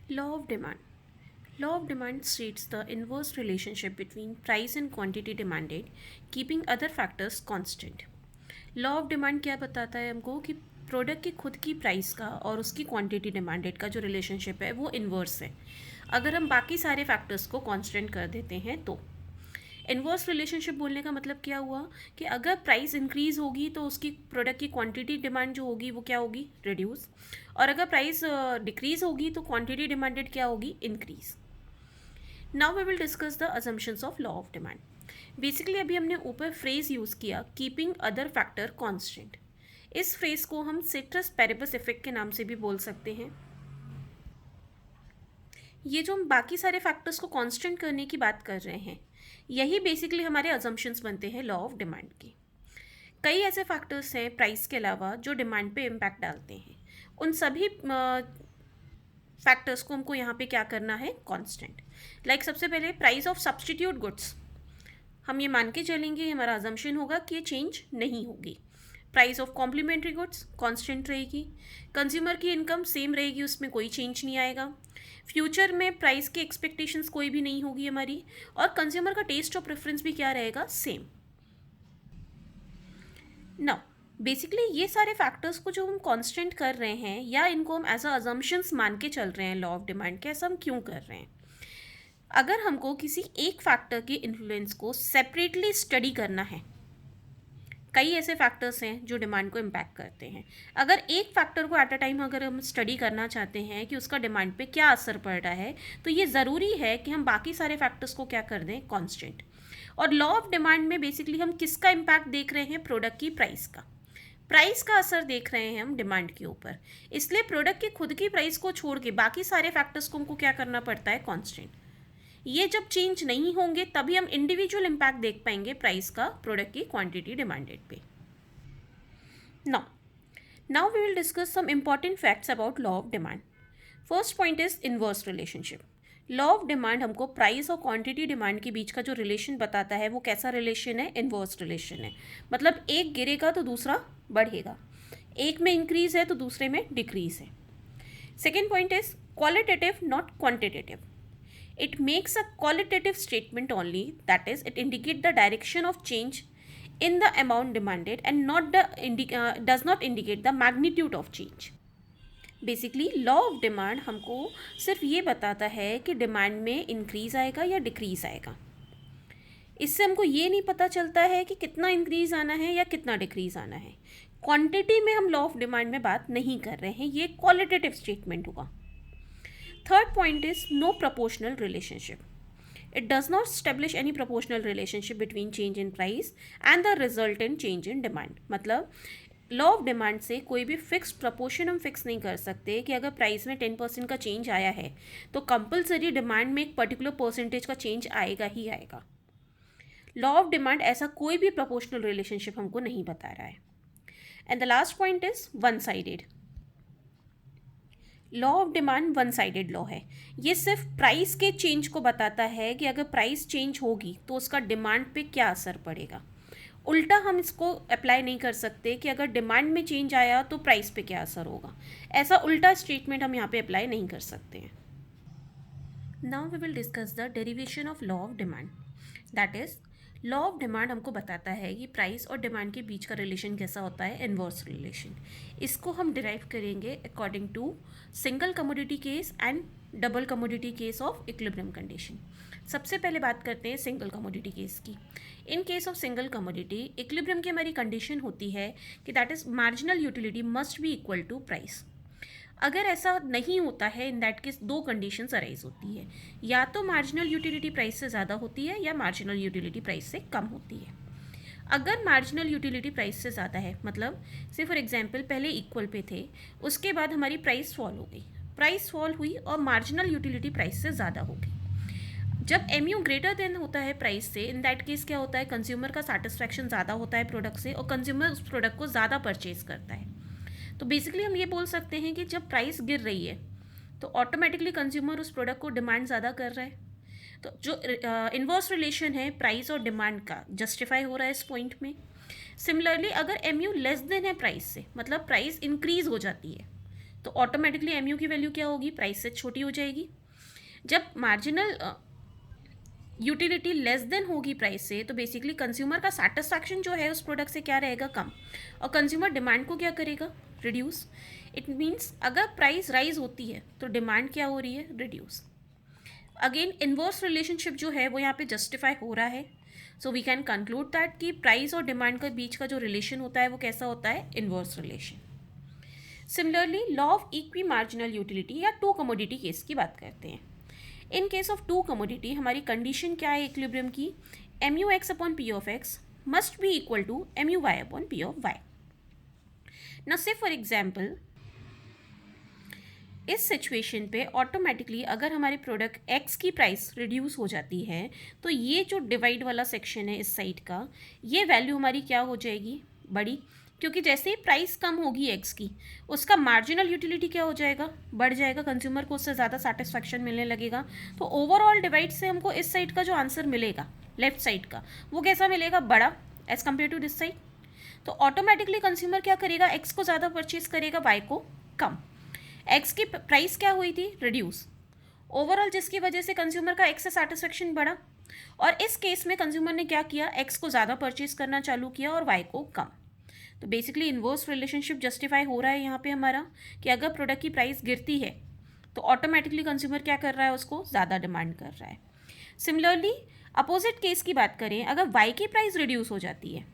Law of demand. Law of demand states the inverse relationship between price and quantity demanded, keeping other factors constant. Law of demand क्या बताता है हमको कि product की खुद की प्राइस का और उसकी क्वांटिटी डिमांडेड का जो रिलेशनशिप है वो इन्वर्स है। अगर हम बाकी सारे फैक्टर्स को कांस्टेंट कर देते हैं तो इन्वर्स रिलेशनशिप बोलने का मतलब क्या हुआ कि अगर प्राइस इंक्रीज होगी तो उसकी प्रोडक्ट की क्वांटिटी डिमांड जो होगी वो क्या होगी, रिड्यूस। और अगर प्राइस डिक्रीज होगी तो क्वांटिटी डिमांडेड क्या होगी, increase. Now we will discuss the assumptions of law of demand. Basically अभी हमने ऊपर फ्रेज यूज़ किया कीपिंग अदर फैक्टर कांस्टेंट। इस फ्रेज को हम सिट्रस पेरिबस इफेक्ट के नाम से भी बोल सकते हैं। ये जो हम बाकी सारे फैक्टर्स को कांस्टेंट करने की बात कर रहे हैं, यही बेसिकली हमारे अजम्पशंस बनते हैं लॉ ऑफ डिमांड के। कई ऐसे फैक्टर्स हैं प्राइस के अलावा जो डिमांड पे इम्पैक्ट डालते हैं। उन सभी फैक्टर्स को हमको यहाँ पे क्या करना है, कांस्टेंट। लाइक सबसे पहले प्राइस ऑफ सब्सटीट्यूट गुड्स, हम ये मान के चलेंगे, हमारा अजम्पशन होगा कि ये चेंज नहीं होगी। Price of complementary goods constant रहेगी। कंज्यूमर की इनकम सेम रहेगी, उसमें कोई चेंज नहीं आएगा। फ्यूचर में प्राइस की एक्सपेक्टेशंस कोई भी नहीं होगी हमारी। और कंज्यूमर का टेस्ट और प्रेफरेंस भी क्या रहेगा, सेम। नाउ बेसिकली ये सारे फैक्टर्स को जो हम कांस्टेंट कर रहे हैं या इनको हम एज अ अजम्पशंस मान के चल रहे हैं लॉ ऑफ डिमांड के, ऐसा हम क्यों कर रहे हैं? अगर हमको किसी एक फैक्टर के इन्फ्लुएंस को सेपरेटली स्टडी करना है, कई ऐसे फैक्टर्स हैं जो डिमांड को इम्पैक्ट करते हैं। अगर एक फैक्टर को एट अ टाइम अगर हम स्टडी करना चाहते हैं कि उसका डिमांड पे क्या असर पड़ रहा है, तो ये ज़रूरी है कि हम बाकी सारे फैक्टर्स को क्या कर दें, कांस्टेंट। और लॉ ऑफ डिमांड में बेसिकली हम किसका इम्पैक्ट देख रहे हैं, प्रोडक्ट की प्राइस का। प्राइस का असर देख रहे हैं हम डिमांड के ऊपर, इसलिए प्रोडक्ट की खुद की प्राइस को छोड़ के बाकी सारे फैक्टर्स को हमको क्या करना पड़ता है, कांस्टेंट। ये जब चेंज नहीं होंगे तभी हम इंडिविजुअल इम्पैक्ट देख पाएंगे प्राइस का प्रोडक्ट की क्वांटिटी डिमांडेड पे। Now we will discuss some important facts about law of demand. First point is inverse relationship. Law of demand हमको प्राइस और क्वांटिटी डिमांड के बीच का जो रिलेशन बताता है वो कैसा रिलेशन है, इनवर्स रिलेशन है। मतलब एक गिरेगा तो दूसरा बढ़ेगा, एक में इंक्रीज है तो दूसरे में डिक्रीज है। Second point is qualitative not quantitative. It makes a qualitative statement only, that is, it indicates the direction of change in the amount demanded and does not indicate the magnitude of change. Basically law of demand हमको सिर्फ ये बताता है कि demand में increase आएगा या decrease आएगा। इससे हमको ये नहीं पता चलता है कि कितना इंक्रीज आना है या कितना डिक्रीज आना है। क्वांटिटी में हम लॉ ऑफ डिमांड में बात नहीं कर रहे हैं, ये क्वालिटेटिव स्टेटमेंट होगा। Third point is no proportional relationship. It does not establish any proportional relationship between change in price and the resultant change in demand. मतलब लॉ ऑफ डिमांड से कोई भी फिक्स प्रपोर्शन हम फिक्स नहीं कर सकते कि अगर प्राइस में 10% का चेंज आया है तो कंपलसरी डिमांड में एक पर्टिकुलर परसेंटेज का चेंज आएगा ही आएगा। लॉ ऑफ डिमांड ऐसा कोई भी प्रपोर्शनल रिलेशनशिप हमको नहीं बता रहा है। And the last point is one sided. Law of demand one sided law है। ये सिर्फ प्राइस के चेंज को बताता है कि अगर प्राइस चेंज होगी तो उसका डिमांड पे क्या असर पड़ेगा। उल्टा हम इसको अप्लाई नहीं कर सकते कि अगर डिमांड में चेंज आया तो प्राइस पे क्या असर होगा। ऐसा उल्टा स्टेटमेंट हम यहाँ पे अप्लाई नहीं कर सकते हैं। Now we will discuss the derivation of law of demand. That is, law of demand हमको बताता है कि प्राइस और डिमांड के बीच का रिलेशन कैसा होता है, इन्वर्स रिलेशन। इसको हम डिराइव करेंगे according to single commodity case and double commodity case of equilibrium condition. सबसे पहले बात करते हैं सिंगल कमोडिटी केस की। In case of single commodity equilibrium की हमारी कंडीशन होती है कि that is marginal utility must be equal to price. अगर ऐसा नहीं होता है, इन दैट केस दो कंडीशंस अराइज होती है, या तो मार्जिनल यूटिलिटी प्राइस से ज़्यादा होती है या मार्जिनल यूटिलिटी प्राइस से कम होती है। अगर मार्जिनल यूटिलिटी प्राइस से ज़्यादा है, मतलब से फॉर एग्जांपल पहले इक्वल पे थे, उसके बाद हमारी प्राइस फॉल हो गई, प्राइस फॉल हुई और मार्जिनल यूटिलिटी प्राइस से ज़्यादा हो गई। जब एम यू ग्रेटर देन होता है प्राइस से, इन दैट केस क्या होता है, कंज्यूमर का सेटिस्फैक्शन ज़्यादा होता है प्रोडक्ट से और कंज्यूमर उस प्रोडक्ट को ज़्यादा परचेज करता है। तो बेसिकली हम ये बोल सकते हैं कि जब प्राइस गिर रही है तो ऑटोमेटिकली कंज्यूमर उस प्रोडक्ट को डिमांड ज़्यादा कर रहा है। तो जो इन्वर्स रिलेशन है प्राइस और डिमांड का, जस्टिफाई हो रहा है इस पॉइंट में। सिमिलरली अगर एम यू लेस देन है प्राइस से, मतलब प्राइस इंक्रीज हो जाती है, तो ऑटोमेटिकली एम यू की वैल्यू क्या होगी, प्राइस से छोटी हो जाएगी। जब मार्जिनल यूटिलिटी लेस देन होगी प्राइस से, तो बेसिकली कंज्यूमर का सेटिस्फैक्शन जो है उस प्रोडक्ट से क्या रहेगा, कम, और कंज्यूमर डिमांड को क्या करेगा, रिड्यूस। इट मीन्स अगर प्राइस राइज होती है तो डिमांड क्या हो रही है, रिड्यूस। अगेन इन्वर्स रिलेशनशिप जो है वो यहाँ पे जस्टिफाई हो रहा है। So we can conclude that कि प्राइस और डिमांड के बीच का जो रिलेशन होता है वो कैसा होता है, inverse relation. Similarly law of equi marginal utility या टू कमोडिटी केस की बात करते हैं। In case of two commodity हमारी कंडीशन क्या है इक्विलिब्रियम की, M U X upon P of X must be equal to M U Y upon P of Y. ना से फॉर एग्जाम्पल इस सिचुएशन पे ऑटोमेटिकली अगर हमारे प्रोडक्ट एक्स की प्राइस रिड्यूस हो जाती है तो ये जो डिवाइड वाला सेक्शन है इस साइड का, ये वैल्यू हमारी क्या हो जाएगी, बड़ी, क्योंकि जैसे ही प्राइस कम होगी एक्स की उसका मार्जिनल यूटिलिटी क्या हो जाएगा, बढ़ जाएगा, कंज्यूमर को उससे ज़्यादा सेटिस्फैक्शन मिलने लगेगा। तो ओवरऑल डिवाइड से हमको इस साइड का जो आंसर मिलेगा लेफ्ट साइड का, वो कैसा मिलेगा, बड़ा as compare to this side. तो ऑटोमेटिकली कंज्यूमर क्या करेगा, एक्स को ज़्यादा परचेज करेगा, वाई को कम। एक्स की प्राइस क्या हुई थी, रिड्यूस, ओवरऑल, जिसकी वजह से कंज्यूमर का एक्स से सेटिस्फैक्शन बढ़ा। और इस केस में कंज्यूमर ने क्या किया, एक्स को ज़्यादा परचेज करना चालू किया और वाई को कम। तो बेसिकली इन्वर्स रिलेशनशिप जस्टिफाई हो रहा है यहाँ पे हमारा कि अगर प्रोडक्ट की प्राइस गिरती है तो ऑटोमेटिकली कंज्यूमर क्या कर रहा है, उसको ज़्यादा डिमांड कर रहा है। सिमिलरली अपोजिट केस की बात करें, अगर वाई की प्राइस रिड्यूस हो जाती है,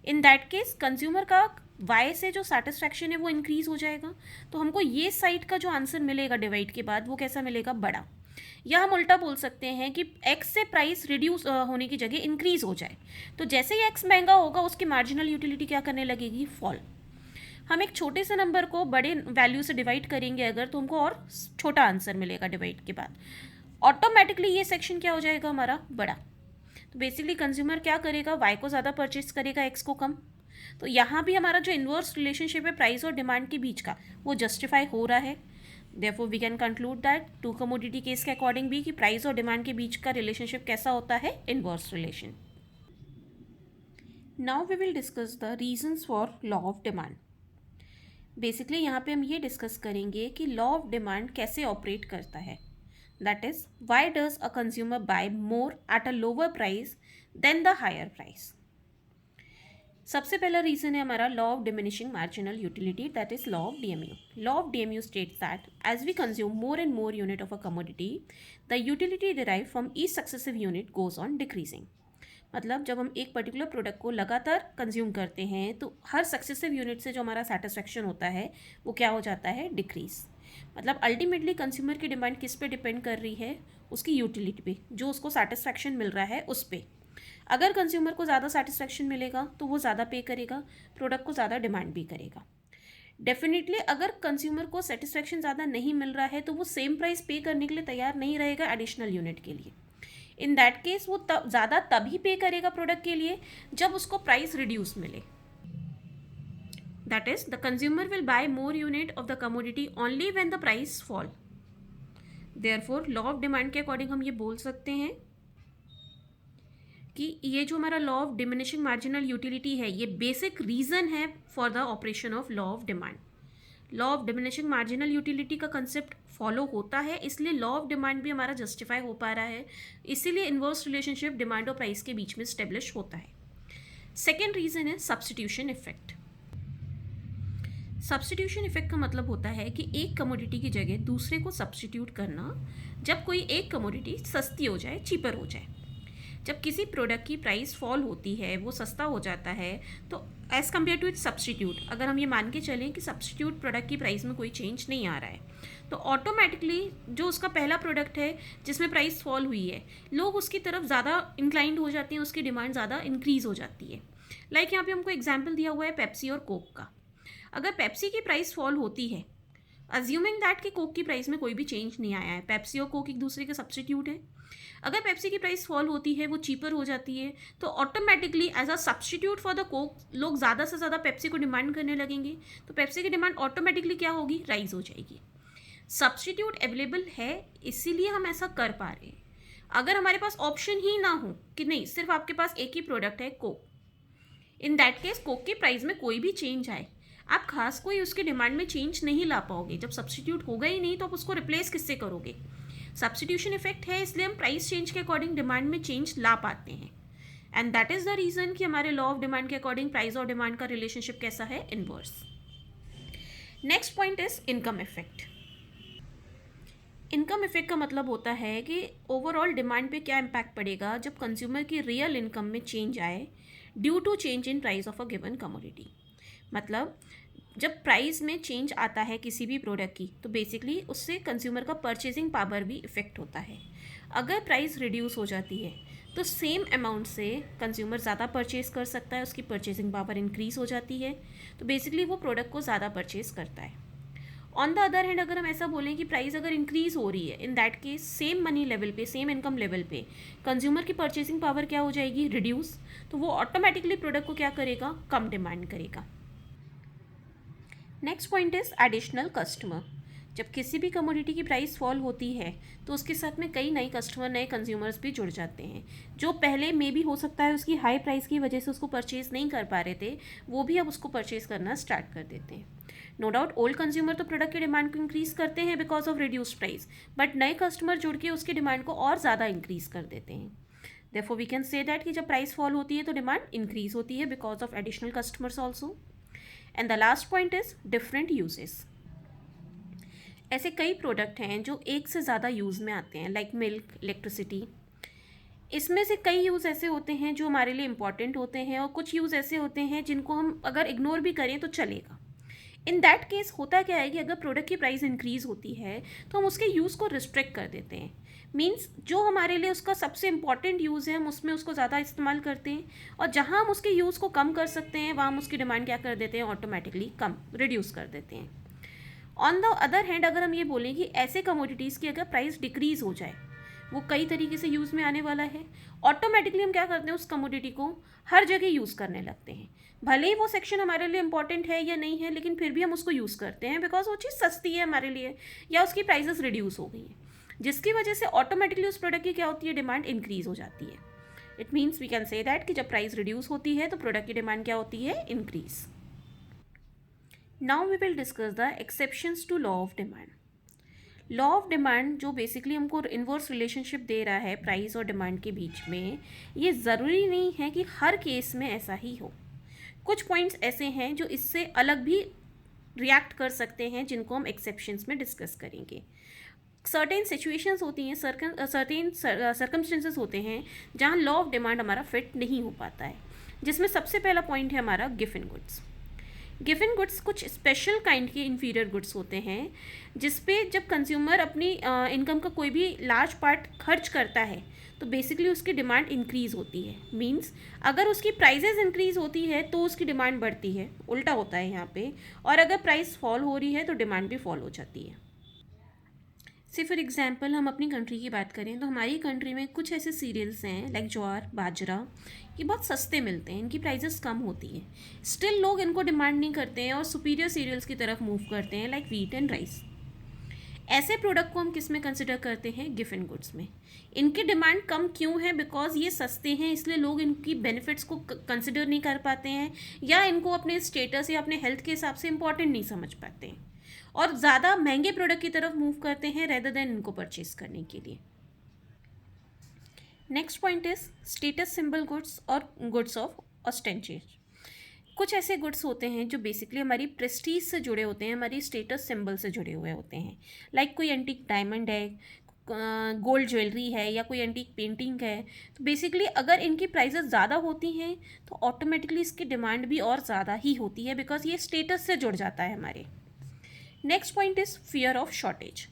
इन दैट केस कंज्यूमर का वाई से जो सेटिस्फैक्शन है वो इंक्रीज हो जाएगा। तो हमको ये साइड का जो आंसर मिलेगा डिवाइड के बाद वो कैसा मिलेगा, बड़ा। या हम उल्टा बोल सकते हैं कि एक्स से प्राइस रिड्यूस होने की जगह इंक्रीज हो जाए, तो जैसे ही एक्स महंगा होगा उसकी मार्जिनल यूटिलिटी क्या करने लगेगी, फॉल। हम एक छोटे से नंबर को बड़े वैल्यू से डिवाइड करेंगे अगर, तो हमको और छोटा आंसर मिलेगा डिवाइड के बाद, ऑटोमेटिकली ये सेक्शन क्या हो जाएगा हमारा, बड़ा। तो बेसिकली कंज्यूमर क्या करेगा, वाई को ज़्यादा परचेज करेगा, एक्स को कम। तो यहाँ भी हमारा जो इन्वर्स रिलेशनशिप है प्राइस और डिमांड के बीच का, वो जस्टिफाई हो रहा है। Therefore we can conclude that two commodity case के अकॉर्डिंग भी कि प्राइस और डिमांड के बीच का रिलेशनशिप कैसा होता है, inverse relation. Now we will discuss the reasons for law of demand. Basically यहाँ पे हम ये डिस्कस करेंगे कि लॉ ऑफ डिमांड कैसे ऑपरेट करता है। That is why does a consumer buy more at a lower price than the higher price. सबसे पहला रीजन है हमारा law of diminishing marginal utility, that is law of DMU. Law of DMU states that as we consume more and more unit of a commodity, the utility derive from each successive unit goes on decreasing. मतलब जब हम एक particular product को लगातार consume करते हैं तो हर successive unit से जो हमारा सेटिस्फैक्शन होता है वो क्या हो जाता है, डिक्रीज। मतलब अल्टीमेटली कंज्यूमर की डिमांड किस पे डिपेंड कर रही है, उसकी यूटिलिटी पे, जो उसको सेटिस्फैक्शन मिल रहा है उस पर। अगर कंज्यूमर को ज़्यादा सेटिस्फैक्शन मिलेगा तो वो ज़्यादा पे करेगा, प्रोडक्ट को ज़्यादा डिमांड भी करेगा। डेफिनेटली अगर कंज्यूमर को सेटिस्फैक्शन ज़्यादा नहीं मिल रहा है तो वो सेम प्राइस पे करने के लिए तैयार नहीं रहेगा एडिशनल यूनिट के लिए। इन दैट केस वो ज़्यादा तभी पे करेगा प्रोडक्ट के लिए जब उसको प्राइस रिड्यूस मिले। That is the consumer will buy more unit of the commodity only when the price fall. Therefore law of demand के अकॉर्डिंग हम ये बोल सकते हैं कि ये जो हमारा law of diminishing marginal utility है ये बेसिक रीज़न है for the operation of law of demand. Law of diminishing marginal utility का कंसेप्ट फॉलो होता है, इसलिए लॉ ऑफ डिमांड भी हमारा जस्टिफाई हो पा रहा है, इसीलिए इन्वर्स रिलेशनशिप डिमांड और प्राइस के बीच में स्टेब्लिश होता है। सेकेंड रीज़न है सब्स्टिट्यूशन इफेक्ट। सब्स्टिट्यूशन इफेक्ट का मतलब होता है कि एक कमोडिटी की जगह दूसरे को सब्स्टिट्यूट करना, जब कोई एक कमोडिटी सस्ती हो जाए, चीपर हो जाए। जब किसी प्रोडक्ट की प्राइस फॉल होती है, वो सस्ता हो जाता है, तो as compare to its substitute, अगर हम ये मान के चलें कि सब्स्टिट्यूट प्रोडक्ट की प्राइस में कोई चेंज नहीं आ रहा है, तो ऑटोमेटिकली जो उसका पहला प्रोडक्ट है जिसमें प्राइस फॉल हुई है, लोग उसकी तरफ ज़्यादा इंक्लाइंड हो जाते हैं, उसकी डिमांड ज़्यादा इंक्रीज़ हो जाती है। लाइक यहाँ पे हमको एग्जाम्पल दिया हुआ है पेप्सी और कोक का। अगर पेप्सी की प्राइस फॉल होती है, अज्यूमिंग दैट कि कोक की प्राइस में कोई भी चेंज नहीं आया है, पेप्सी और कोक एक दूसरे के सब्स्टिट्यूट है, अगर पेप्सी की प्राइस फॉल होती है, वो चीपर हो जाती है, तो automatically as a substitute for the coke लोग ज़्यादा से ज़्यादा पेप्सी को डिमांड करने लगेंगे, तो पेप्सी की डिमांड ऑटोमेटिकली क्या होगी, राइज हो जाएगी। सब्स्टिट्यूट अवेलेबल है इसीलिए हम ऐसा कर पा रहे हैं। अगर हमारे पास ऑप्शन ही ना हो कि नहीं सिर्फ आपके पास एक ही प्रोडक्ट है Coke, in that case Coke की प्राइस में कोई भी चेंज आए, आप खास कोई उसकी डिमांड में चेंज नहीं ला पाओगे। जब सब्सटीट्यूट होगा ही नहीं तो आप उसको रिप्लेस किससे करोगे? सब्सटीट्यूशन इफेक्ट है, इसलिए हम प्राइस चेंज के अकॉर्डिंग डिमांड में चेंज ला पाते हैं। And that is the reason कि हमारे लॉ ऑफ डिमांड के अकॉर्डिंग प्राइस और डिमांड का रिलेशनशिप कैसा है? Inverse. Next point is income effect. Income effect का मतलब होता है कि ओवरऑल डिमांड पे क्या इम्पैक्ट पड़ेगा जब कंज्यूमर की रियल इनकम में चेंज आए due to change in price of a given commodity. मतलब जब प्राइस में चेंज आता है किसी भी प्रोडक्ट की तो बेसिकली उससे कंज्यूमर का परचेजिंग पावर भी इफेक्ट होता है। अगर प्राइस रिड्यूस हो जाती है तो सेम अमाउंट से कंज्यूमर ज़्यादा परचेज कर सकता है, उसकी परचेजिंग पावर इंक्रीज़ हो जाती है, तो बेसिकली वो प्रोडक्ट को ज़्यादा परचेज करता है। ऑन द अदर हैंड अगर हम ऐसा बोलें कि प्राइस अगर इंक्रीज़ हो रही है, in that case same money level पे, सेम इनकम लेवल पे कंज्यूमर की परचेसिंग पावर क्या हो जाएगी? रिड्यूस। तो वो ऑटोमेटिकली प्रोडक्ट को क्या करेगा? कम डिमांड करेगा। Next point is additional customer. जब किसी भी कमोडिटी की प्राइस फॉल होती है तो उसके साथ में कई नए कस्टमर, नए कंज्यूमर्स भी जुड़ जाते हैं, जो पहले मे भी हो सकता है उसकी हाई प्राइस की वजह से उसको परचेज़ नहीं कर पा रहे थे, वो भी अब उसको परचेज़ करना स्टार्ट कर देते हैं। नो डाउट ओल्ड कंज्यूमर तो प्रोडक्ट की डिमांड को इंक्रीज़ करते हैं because of reduced price, but नए कस्टमर जुड़ के उसकी डिमांड को और ज़्यादा इंक्रीज़ कर देते हैं। Therefore we can say that कि जब प्राइस फॉल होती है तो डिमांड इंक्रीज़ होती है because of additional customers also. And the last point is different uses. ऐसे कई प्रोडक्ट हैं जो एक से ज़्यादा यूज़ में आते हैं, लाइक मिल्क, इलेक्ट्रिसिटी। इसमें से कई यूज़ ऐसे होते हैं जो हमारे लिए इम्पॉर्टेंट होते हैं और कुछ यूज़ ऐसे होते हैं जिनको हम अगर इग्नोर भी करें तो चलेगा। इन दैट केस होता क्या है कि अगर प्रोडक्ट की प्राइस इंक्रीज़ होती है तो हम उसके यूज़ को रिस्ट्रिक्ट कर देते हैं। मीन्स जो हमारे लिए उसका सबसे इम्पॉर्टेंट यूज़ है हम उसमें उसको ज़्यादा इस्तेमाल करते हैं, और जहाँ हम उसके यूज़ को कम कर सकते हैं वहाँ हम उसकी डिमांड क्या कर देते हैं? ऑटोमेटिकली कम, रिड्यूस कर देते हैं। ऑन द अदर हैंड अगर हम ये बोलें कि ऐसे कमोडिटीज़ की अगर प्राइस डिक्रीज़ हो जाए, वो कई तरीके से यूज़ में आने वाला है, ऑटोमेटिकली हम क्या करते हैं? उस कमोडिटी को हर जगह यूज़ करने लगते हैं। भले ही वो सेक्शन हमारे लिए इंपॉर्टेंट है या नहीं है, लेकिन फिर भी हम उसको यूज़ करते हैं बिकॉज वो चीज़ सस्ती है हमारे लिए या उसकी प्राइसेस रिड्यूस हो गई हैं, जिसकी वजह से ऑटोमेटिकली उस प्रोडक्ट की क्या होती है? डिमांड इंक्रीज़ हो जाती है। It means we can say that कि जब प्राइस रिड्यूस होती है तो प्रोडक्ट की डिमांड क्या होती है? Increase. Now we will discuss the exceptions to law of demand. Law of demand जो बेसिकली हमको इन्वर्स रिलेशनशिप दे रहा है प्राइस और डिमांड के बीच में, ये ज़रूरी नहीं है कि हर केस में ऐसा ही हो। कुछ पॉइंट्स ऐसे हैं जो इससे अलग भी रिएक्ट कर सकते हैं, जिनको हम एक्सेप्शंस में डिस्कस करेंगे। सर्टेन सिचुएशंस होती हैं, सर्टेन सर्कमस्टेंसेस होते हैं जहाँ लॉ ऑफ डिमांड हमारा फिट नहीं हो पाता है, जिसमें सबसे पहला पॉइंट है हमारा गिवन गुड्स। गिवन गुड्स कुछ स्पेशल काइंड के इन्फीरियर गुड्स होते हैं जिसपे जब कंज्यूमर अपनी इनकम का कोई भी लार्ज पार्ट खर्च करता है तो बेसिकली उसकी डिमांड इंक्रीज़ होती है। मींस अगर उसकी प्राइजेस इंक्रीज़ होती है तो उसकी डिमांड बढ़ती है, उल्टा होता है यहाँ पे, और अगर प्राइस फॉल हो रही है तो डिमांड भी फॉल हो जाती है। से फॉर एग्जांपल हम अपनी कंट्री की बात करें तो हमारी कंट्री में कुछ ऐसे सीरियल्स हैं लाइक ज्वार, बाजरा, ये बहुत सस्ते मिलते हैं, इनकी प्राइसेस कम होती हैं, स्टिल लोग इनको डिमांड नहीं करते हैं और सुपीरियर सीरियल्स की तरफ मूव करते हैं लाइक व्हीट एंड राइस। ऐसे प्रोडक्ट को हम किस में कंसिडर करते हैं? गिवन गुड्स में। इनकी डिमांड कम क्यों है? बिकॉज ये सस्ते हैं, इसलिए लोग इनकी बेनिफिट्स को कंसिडर नहीं कर पाते हैं या इनको अपने स्टेटस या अपने हेल्थ के हिसाब से इंपॉर्टेंट नहीं समझ पाते हैं और ज़्यादा महंगे प्रोडक्ट की तरफ मूव करते हैं रेदर देन इनको परचेज करने के लिए। Next point is status symbol goods और गुड्स ऑफ ऑस्टेंटेज। कुछ ऐसे गुड्स होते हैं जो बेसिकली हमारी प्रेस्टीज से जुड़े होते हैं, हमारी स्टेटस सिंबल से जुड़े हुए होते हैं, लाइक कोई एंटीक डायमंड है, गोल्ड ज्वेलरी है या कोई एंटीक पेंटिंग है। तो बेसिकली अगर इनकी प्राइसेस ज़्यादा होती हैं तो ऑटोमेटिकली इसकी डिमांड भी और ज़्यादा ही होती है बिकॉज ये स्टेटस से जुड़ जाता है हमारे। Next point is fear of shortage.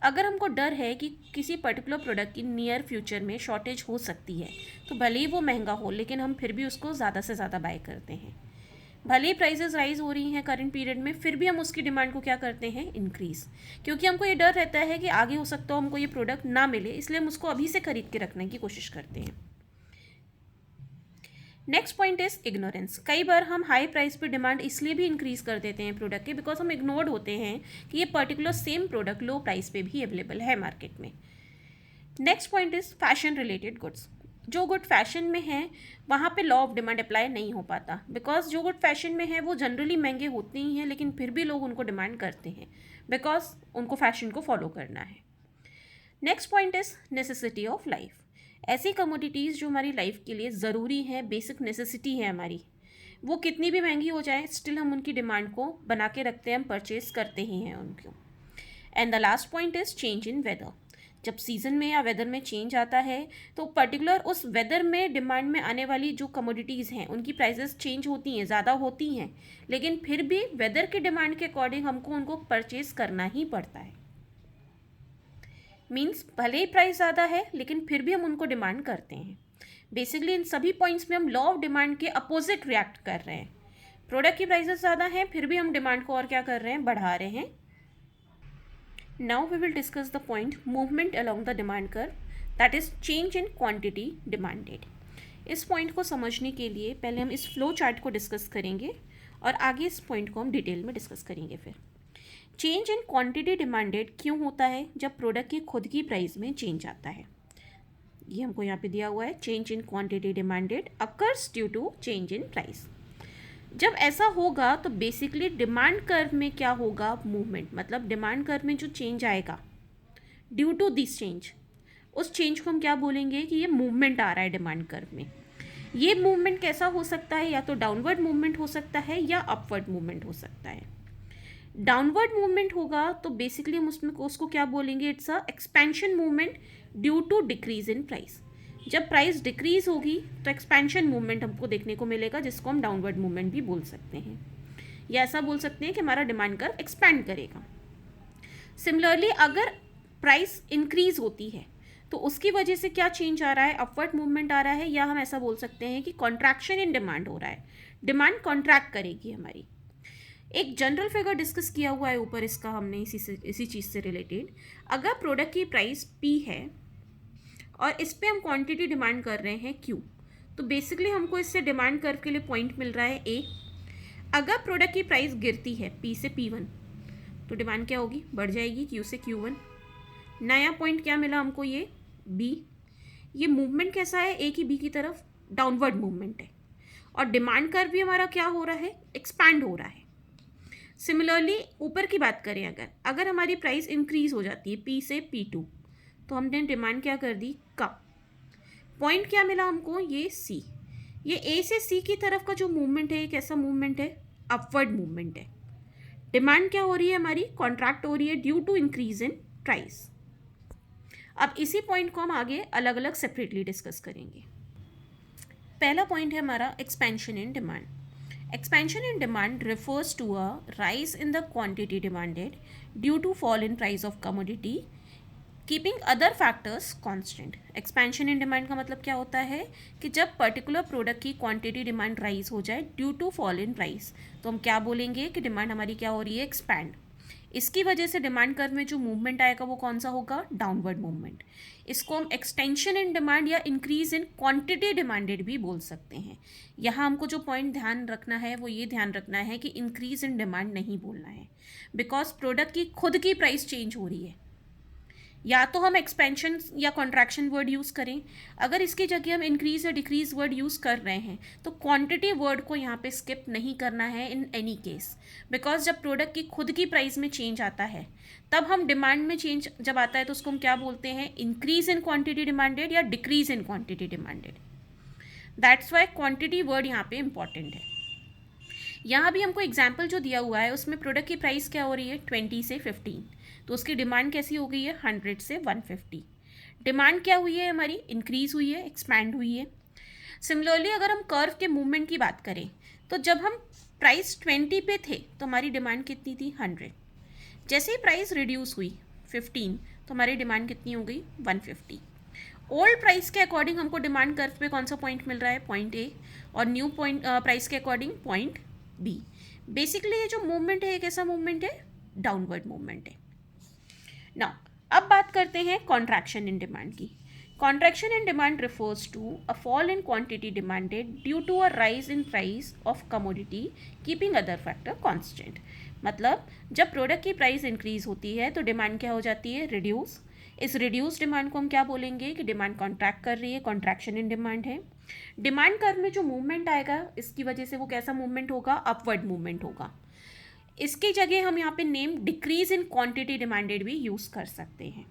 अगर हमको डर है कि किसी पर्टिकुलर प्रोडक्ट की नियर फ्यूचर में शॉर्टेज हो सकती है तो भले ही वो महंगा हो लेकिन हम फिर भी उसको ज़्यादा से ज़्यादा बाय करते हैं। भले ही प्राइसेस राइज हो रही हैं करंट पीरियड में, फिर भी हम उसकी डिमांड को क्या करते हैं? इंक्रीज़, क्योंकि हमको ये डर रहता है कि आगे हो सकता हो हमको ये प्रोडक्ट ना मिले, इसलिए हम उसको अभी से खरीद के रखने की कोशिश करते हैं। Next point is ignorance. कई बार हम हाई प्राइस पे डिमांड इसलिए भी इंक्रीज़ कर देते हैं प्रोडक्ट के बिकॉज हम इग्नोर्ड होते हैं कि ये पर्टिकुलर सेम प्रोडक्ट लो प्राइस पे भी अवेलेबल है मार्केट में। Next point is fashion related goods. जो गुड फैशन में है वहाँ पे लॉ ऑफ डिमांड अप्लाई नहीं हो पाता, बिकॉज जो गुड फैशन में है वो जनरली महंगे होते ही हैं, लेकिन फिर भी लोग उनको डिमांड करते हैं बिकॉज उनको फैशन को फॉलो करना है। Next point is necessity of life. ऐसी कमोडिटीज़ जो हमारी लाइफ के लिए ज़रूरी है, बेसिक नेसेसिटी है हमारी, वो कितनी भी महंगी हो जाए स्टिल हम उनकी डिमांड को बना के रखते हैं, हम परचेज करते ही हैं उनको। And the last point is change in weather. जब सीज़न में या वेदर में चेंज आता है तो पर्टिकुलर उस वेदर में डिमांड में आने वाली जो कमोडिटीज़ हैं उनकी प्राइसेस चेंज होती हैं, ज़्यादा होती हैं, लेकिन फिर भी वेदर के डिमांड के अकॉर्डिंग हमको उनको परचेज करना ही पड़ता है। मीन्स भले ही प्राइस ज़्यादा है लेकिन फिर भी हम उनको डिमांड करते हैं। बेसिकली इन सभी पॉइंट्स में हम लॉ ऑफ डिमांड के अपोजिट रिएक्ट कर रहे हैं। प्रोडक्ट की प्राइसेस ज़्यादा हैं फिर भी हम डिमांड को और क्या कर रहे हैं, बढ़ा रहे हैं। Now we will discuss the point movement along the demand curve, that is change in quantity demanded. इस पॉइंट को समझने के लिए पहले हम इस फ्लो चार्ट को डिस्कस करेंगे और आगे इस पॉइंट को हम डिटेल में डिस्कस करेंगे। फिर चेंज इन क्वांटिटी डिमांडेड क्यों होता है? जब प्रोडक्ट की खुद की प्राइस में चेंज आता है। ये हमको यहाँ पे दिया हुआ है, change in quantity demanded occurs due to change in price. जब ऐसा होगा तो बेसिकली डिमांड कर्व में क्या होगा, मूवमेंट, मतलब डिमांड कर्व में जो चेंज आएगा ड्यू टू दिस चेंज, उस चेंज को हम क्या बोलेंगे कि ये मूवमेंट आ रहा है डिमांड कर्व में। ये मूवमेंट कैसा हो सकता है, या तो डाउनवर्ड मूवमेंट हो सकता है या अपवर्ड मूवमेंट हो सकता है। डाउनवर्ड मूवमेंट होगा तो बेसिकली हम उसमें उसको क्या बोलेंगे, it's a expansion movement due to decrease in price. जब प्राइस डिक्रीज होगी तो एक्सपेंशन मूवमेंट हमको देखने को मिलेगा, जिसको हम डाउनवर्ड मूवमेंट भी बोल सकते हैं, या ऐसा बोल सकते हैं कि हमारा डिमांड कर्व एक्सपैंड करेगा। सिमिलरली अगर प्राइस इंक्रीज होती है तो उसकी वजह से क्या चेंज आ रहा है, अपवर्ड मूवमेंट आ रहा है, या हम ऐसा बोल सकते हैं कि कॉन्ट्रैक्शन इन डिमांड हो रहा है, डिमांड कॉन्ट्रैक्ट करेगी हमारी। एक जनरल फिगर डिस्कस किया हुआ है ऊपर, इसका हमने इसी चीज़ से रिलेटेड। अगर प्रोडक्ट की प्राइस P है और इस पे हम क्वांटिटी डिमांड कर रहे हैं Q, तो बेसिकली हमको इससे डिमांड कर्व के लिए पॉइंट मिल रहा है A। अगर प्रोडक्ट की प्राइस गिरती है P से P1 तो डिमांड क्या होगी, बढ़ जाएगी Q से Q1। नया पॉइंट क्या मिला हमको, ये B। ये मूवमेंट कैसा है, A की B की तरफ, डाउनवर्ड मूवमेंट है, और डिमांड कर्व भी हमारा क्या हो रहा है, एक्सपैंड हो रहा है। सिमिलरली ऊपर की बात करें, अगर हमारी प्राइस इंक्रीज हो जाती है P से P2 तो हमने डिमांड क्या कर दी, कम। पॉइंट क्या मिला हमको, ये C। ये A से C की तरफ का जो मूवमेंट है, ये कैसा मूवमेंट है, अपवर्ड मूवमेंट है। डिमांड क्या हो रही है हमारी, कॉन्ट्रैक्ट हो रही है due to increase in price. अब इसी पॉइंट को हम आगे अलग अलग सेपरेटली डिस्कस करेंगे। पहला पॉइंट है हमारा expansion in demand. Expansion in demand refers to a rise in the quantity demanded due to fall in price of commodity, keeping other factors constant. Expansion in demand का मतलब क्या होता है कि जब पर्टिकुलर प्रोडक्ट की क्वांटिटी डिमांड राइज हो जाए due to fall in price, तो हम क्या बोलेंगे कि डिमांड हमारी क्या हो रही है, एक्सपैंड। इसकी वजह से डिमांड कर्व में जो मूवमेंट आएगा वो कौन सा होगा, डाउनवर्ड मूवमेंट। इसको हम एक्सटेंशन इन डिमांड या इंक्रीज इन क्वांटिटी डिमांडेड भी बोल सकते हैं। यहाँ हमको जो पॉइंट ध्यान रखना है वो ये ध्यान रखना है कि इंक्रीज इन डिमांड नहीं बोलना है, बिकॉज प्रोडक्ट की खुद की प्राइस चेंज हो रही है। या तो हम एक्सपेंशन या कॉन्ट्रैक्शन वर्ड यूज़ करें, अगर इसकी जगह हम इंक्रीज या डिक्रीज वर्ड यूज़ कर रहे हैं तो क्वांटिटी वर्ड को यहाँ पे स्किप नहीं करना है इन एनी केस, बिकॉज जब प्रोडक्ट की खुद की प्राइस में चेंज आता है तब हम डिमांड में चेंज जब आता है तो उसको हम क्या बोलते हैं, इंक्रीज इन क्वांटिटी डिमांडेड या decrease in quantity demanded. That's why quantity word यहाँ पे इंपॉर्टेंट है। यहाँ भी हमको एग्जाम्पल जो दिया हुआ है उसमें प्रोडक्ट की प्राइस क्या हो रही है, 20 से 15, तो उसकी डिमांड कैसी हो गई है, 100 से 150। डिमांड क्या हुई है हमारी, इंक्रीज हुई है, एक्सपैंड हुई है। सिमिलरली अगर हम कर्व के मूवमेंट की बात करें तो जब हम प्राइस 20 पे थे तो हमारी डिमांड कितनी थी, 100। जैसे ही प्राइस रिड्यूस हुई 15 तो हमारी डिमांड कितनी हो गई, 150। ओल्ड प्राइस के अकॉर्डिंग हमको डिमांड कर्व पे कौन सा पॉइंट मिल रहा है, पॉइंट ए, और न्यू पॉइंट प्राइस के अकॉर्डिंग पॉइंट बी। बेसिकली ये जो मूवमेंट है, ये कैसा मूवमेंट है, डाउनवर्ड मूवमेंट है। नाउ अब बात करते हैं कॉन्ट्रैक्शन इन डिमांड की। Contraction in demand refers to a fall in quantity demanded due to a rise in price of commodity keeping other factor constant. मतलब जब प्रोडक्ट की प्राइस इंक्रीज होती है तो डिमांड क्या हो जाती है, रिड्यूस। इस रिड्यूस डिमांड को हम क्या बोलेंगे कि डिमांड कॉन्ट्रैक्ट कर रही है, कॉन्ट्रैक्शन इन डिमांड है। डिमांड कर्व में जो मूवमेंट आएगा इसकी वजह से वो कैसा मूवमेंट होगा, अपवर्ड मूवमेंट होगा। इसकी जगह हम यहाँ पे name decrease in quantity demanded भी यूज़ कर सकते हैं।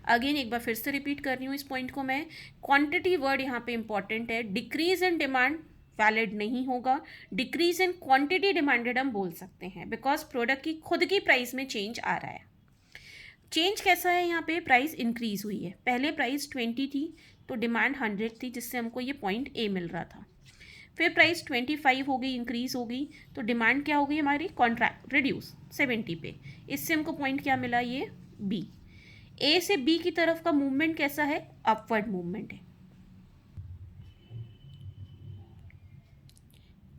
अगेन एक बार फिर से रिपीट कर रही हूँ इस पॉइंट को मैं, क्वांटिटी वर्ड यहाँ पे इंपॉर्टेंट है। डिक्रीज इन डिमांड वैलिड नहीं होगा, डिक्रीज इन क्वांटिटी डिमांडेड हम बोल सकते हैं, बिकॉज प्रोडक्ट की खुद की प्राइस में चेंज आ रहा है। चेंज कैसा है, यहाँ पे प्राइस इंक्रीज हुई है। पहले प्राइस 20 थी तो डिमांड 100 थी, जिससे हमको ये पॉइंट ए मिल रहा था। फिर प्राइस 25 हो गई, इंक्रीज हो गई, तो डिमांड क्या हो गई हमारी, कॉन्ट्रैक्ट रिड्यूस 70 पे। इससे हमको पॉइंट क्या मिला, ये बी। ए से बी की तरफ का मूवमेंट कैसा है, अपवर्ड मूवमेंट है।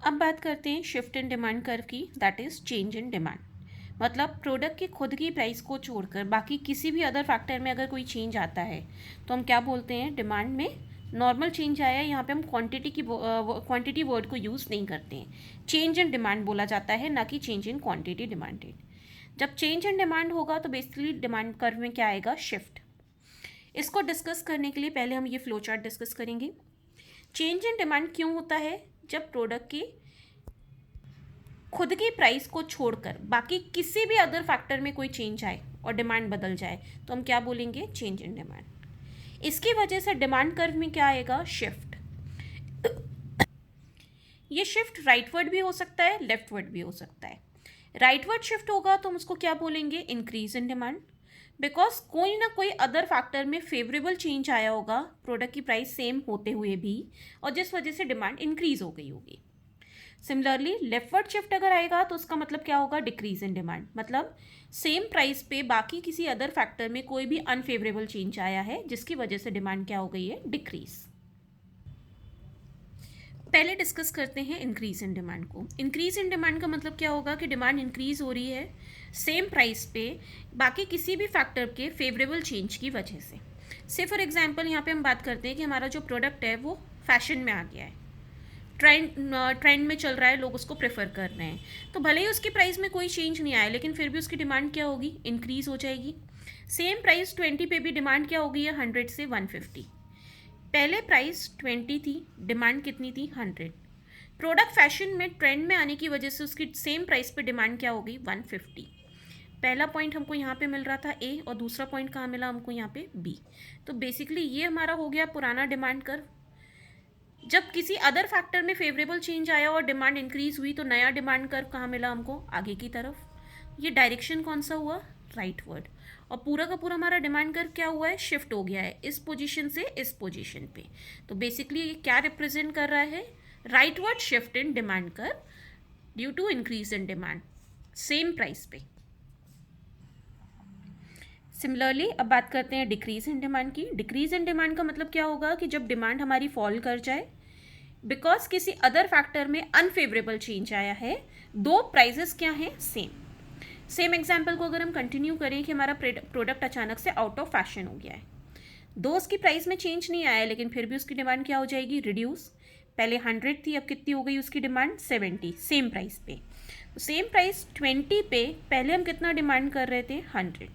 अब बात करते हैं शिफ्ट इन डिमांड कर्व की, that is change in demand. मतलब प्रोडक्ट की खुद की प्राइस को छोड़कर बाकी किसी भी अदर फैक्टर में अगर कोई चेंज आता है तो हम क्या बोलते हैं, डिमांड में नॉर्मल चेंज आया है। यहाँ पे हम क्वांटिटी वर्ड को यूज़ नहीं करते हैं, चेंज इन डिमांड बोला जाता है, ना कि चेंज इन क्वांटिटी डिमांडेड। जब चेंज इन डिमांड होगा तो बेसिकली डिमांड कर्व में क्या आएगा, शिफ्ट। इसको डिस्कस करने के लिए पहले हम ये फ्लो चार्ट डिस्कस करेंगे। चेंज इन डिमांड क्यों होता है, जब प्रोडक्ट की खुद की प्राइस को छोड़कर बाकी किसी भी अदर फैक्टर में कोई चेंज आए और डिमांड बदल जाए तो हम क्या बोलेंगे, चेंज इन डिमांड। इसकी वजह से डिमांड कर्व में क्या आएगा, शिफ्ट। ये शिफ्ट राइटवर्ड भी हो सकता है, लेफ्टवर्ड भी हो सकता है। राइटवर्ड शिफ्ट होगा तो हम उसको क्या बोलेंगे, इंक्रीज इन डिमांड, बिकॉज कोई ना कोई अदर फैक्टर में फेवरेबल चेंज आया होगा प्रोडक्ट की प्राइस सेम होते हुए भी, और जिस वजह से डिमांड इंक्रीज हो गई होगी। सिमिलरली लेफ्टवर्ड शिफ्ट अगर आएगा तो उसका मतलब क्या होगा, डिक्रीज इन डिमांड, मतलब सेम प्राइस पे बाकी किसी अदर फैक्टर में कोई भी अनफेवरेबल चेंज आया है जिसकी वजह से डिमांड क्या हो गई है, डिक्रीज। पहले डिस्कस करते हैं इंक्रीज इन डिमांड को। इंक्रीज इन डिमांड का मतलब क्या होगा कि डिमांड इंक्रीज हो रही है सेम प्राइस पे बाकी किसी भी फैक्टर के फेवरेबल चेंज की वजह से फॉर एग्जांपल यहाँ पे हम बात करते हैं कि हमारा जो प्रोडक्ट है वो फैशन में आ गया है, ट्रेंड में चल रहा है, लोग उसको प्रेफर कर रहे हैं, तो भले ही उसकी प्राइस में कोई चेंज नहीं आया लेकिन फिर भी उसकी डिमांड क्या होगी, इंक्रीज हो जाएगी। सेम प्राइस 20 पे भी डिमांड क्या हो गई है, 100 से 150। पहले प्राइस 20 थी, डिमांड कितनी थी, 100। प्रोडक्ट फैशन में ट्रेंड में आने की वजह से उसकी सेम प्राइस पे डिमांड क्या हो गई, 150। पहला पॉइंट हमको यहाँ पे मिल रहा था ए, और दूसरा पॉइंट कहाँ मिला हमको, यहाँ पे बी। तो बेसिकली ये हमारा हो गया पुराना डिमांड कर्व। जब किसी अदर फैक्टर में फेवरेबल चेंज आया और डिमांड इंक्रीज हुई तो नया डिमांड कर्व कहाँ मिला हमको, आगे की तरफ। ये डायरेक्शन कौन सा हुआ, राइटवर्ड। और पूरा का पूरा हमारा डिमांड कर्व क्या हुआ है, शिफ्ट हो गया है इस पोजीशन से इस पोजीशन पे। तो बेसिकली ये क्या रिप्रेजेंट कर रहा है, rightward shift in demand curve due to increase in demand same price पे। सिमिलरली अब बात करते हैं डिक्रीज इन डिमांड की। डिक्रीज इन डिमांड का मतलब क्या होगा कि जब डिमांड हमारी फॉल कर जाए बिकॉज किसी अदर फैक्टर में अनफेवरेबल चेंज आया है, दो प्राइजेस क्या हैं, सेम एग्जाम्पल को अगर हम कंटिन्यू करें कि हमारा प्रोडक्ट अचानक से आउट ऑफ फैशन हो गया है, दो उसकी प्राइस में चेंज नहीं आया लेकिन फिर भी उसकी डिमांड क्या हो जाएगी, रिड्यूस। पहले 100 थी, अब कितनी हो गई उसकी डिमांड, 70, सेम प्राइस पे। सेम प्राइस 20 पे पहले हम कितना डिमांड कर रहे थे, 100।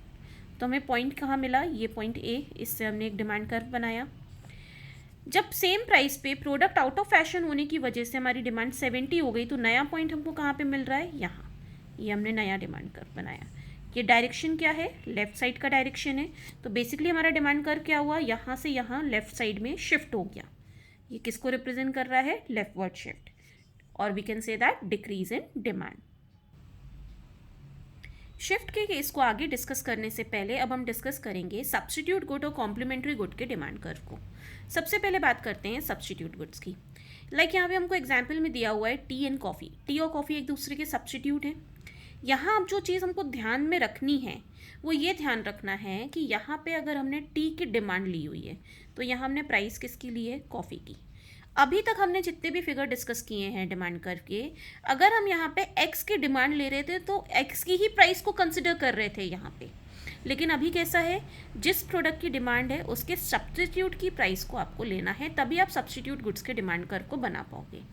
तो हमें पॉइंट कहाँ मिला, ये पॉइंट ए, इससे हमने एक डिमांड कर्व बनाया। जब सेम प्राइस पे प्रोडक्ट आउट ऑफ फैशन होने की वजह से हमारी डिमांड 70 हो गई तो नया पॉइंट हमको कहाँ पे मिल रहा है, यहाँ। ये हमने नया डिमांड कर्व बनाया। ये डायरेक्शन क्या है, लेफ्ट साइड का डायरेक्शन है। तो बेसिकली हमारा डिमांड कर्व क्या हुआ, यहाँ से यहाँ लेफ्ट साइड में शिफ्ट हो गया। ये किसको रिप्रेजेंट कर रहा है, लेफ्टवर्ड शिफ्ट, और we can say that decrease in demand. Shift के केस को आगे डिस्कस करने से पहले अब हम डिस्कस करेंगे सब्स्टिट्यूट गुड और कॉम्प्लीमेंट्री गुड के डिमांड कर्व को। सबसे पहले बात करते हैं सब्स्टिट्यूट गुड्स की। यहाँ पे हमको एग्जाम्पल में दिया हुआ है टी एंड कॉफ़ी। टी और कॉफ़ी एक दूसरे के सब्स्टिट्यूट हैं। यहाँ अब जो चीज़ हमको ध्यान में रखनी है वो ये ध्यान रखना है कि यहाँ पे अगर हमने टी की डिमांड ली हुई है तो यहाँ हमने प्राइस किसकी ली है, कॉफ़ी की। अभी तक हमने जितने भी फिगर डिस्कस किए हैं डिमांड कर्व के, अगर हम यहाँ पे एक्स की डिमांड ले रहे थे तो एक्स की ही प्राइस को कंसिडर कर रहे थे यहाँ पे। लेकिन अभी कैसा है, जिस प्रोडक्ट की डिमांड है उसके सब्स्टिट्यूट की प्राइस को आपको लेना है, तभी आप सब्स्टिट्यूट गुड्स के डिमांड कर्व को बना पाओगे।